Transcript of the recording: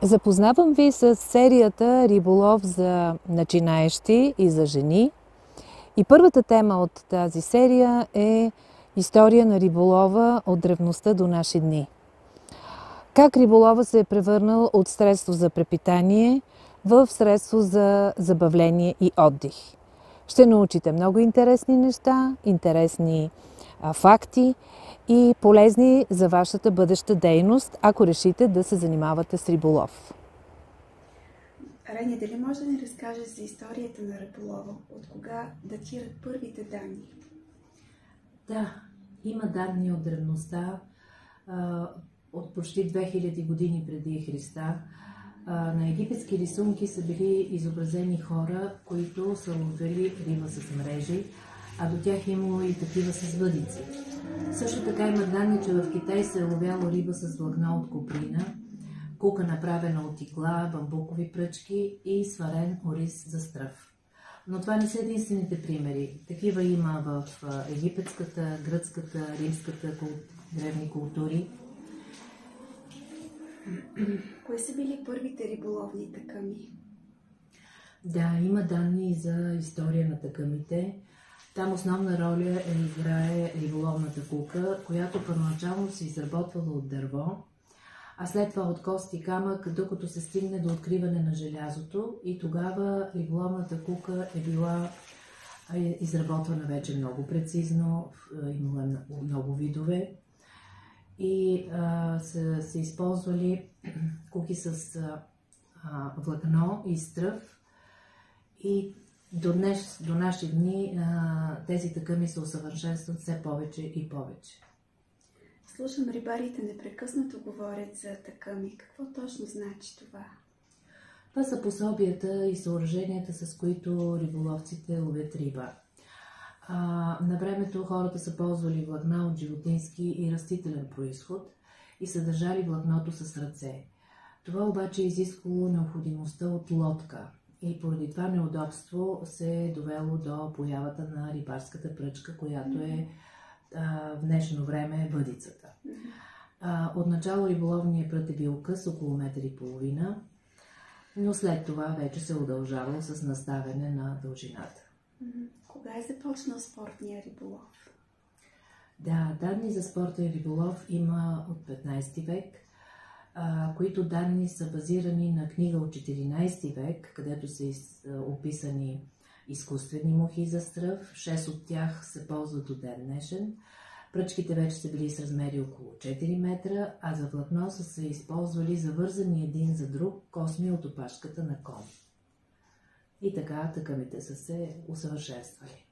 Запознавам ви с серията Риболов за начинаещи и за жени. И първата тема от тази серия е история на риболова от древността до наши дни. Как риболова се е превърнал от средство за препитание в средство за забавление и отдих. Ще научите много интересни неща, интересни факти и полезни за вашата бъдеща дейност, ако решите да се занимавате с риболов. Реня, дали може да ни разкажеш за историята на риболова? От кога датират първите данни? Да, има данни от древността, от почти 2000 години преди Христа. На египетски рисунки са били изобразени хора, които са ловили риба с мрежи, а до тях имало и такива с въдици. Също така има данни, че в Китай се е ловяло риба с влакно от коприна, кука направена от игла, бамбукови пръчки и сварен ориз за стръв. Но това не са единствените примери. Такива има в египетската, гръцката, римската древни култури. Кои са били първите риболовни такъми? Да, има данни за история на такъмите. Там основна роля играе риболовната кука, която първоначално се изработвала от дърво, а след това от кост и камък, докато се стигне до откриване на желязото, и тогава риболовната кука е била изработвана вече много прецизно, имала много видове и са се използвали куки с влакно и стръв, и до наши дни тези такъми се усъвършенстват все повече и повече. Слушам, рибарите непрекъснато говорят за такъми. Какво точно значи това? Това са пособията и съоръженията, с които риболовците ловят риба. На времето хората са ползвали влакна от животински и растителен произход и са държали влакното с ръце. Това обаче е изисквало необходимостта от лодка и поради това неудобство се е довело до появата на рибарската пръчка, която е в днешно време въдицата. Отначало риболовният прът е бил къс, около 1,5 м, но след това вече се удължавал с наставяне на дължината. Кога е започнал спортния риболов? Да, данни за спортен риболов има от 15 век, които данни са базирани на книга от 14 век, където са описани изкуствени мухи за стръв. 6 от тях се ползват до ден днешен. Пръчките вече са били с размери около 4 метра, а за влакно са се използвали завързани един за друг косми от опашката на кон. И така такъмите са се усъвършенствали.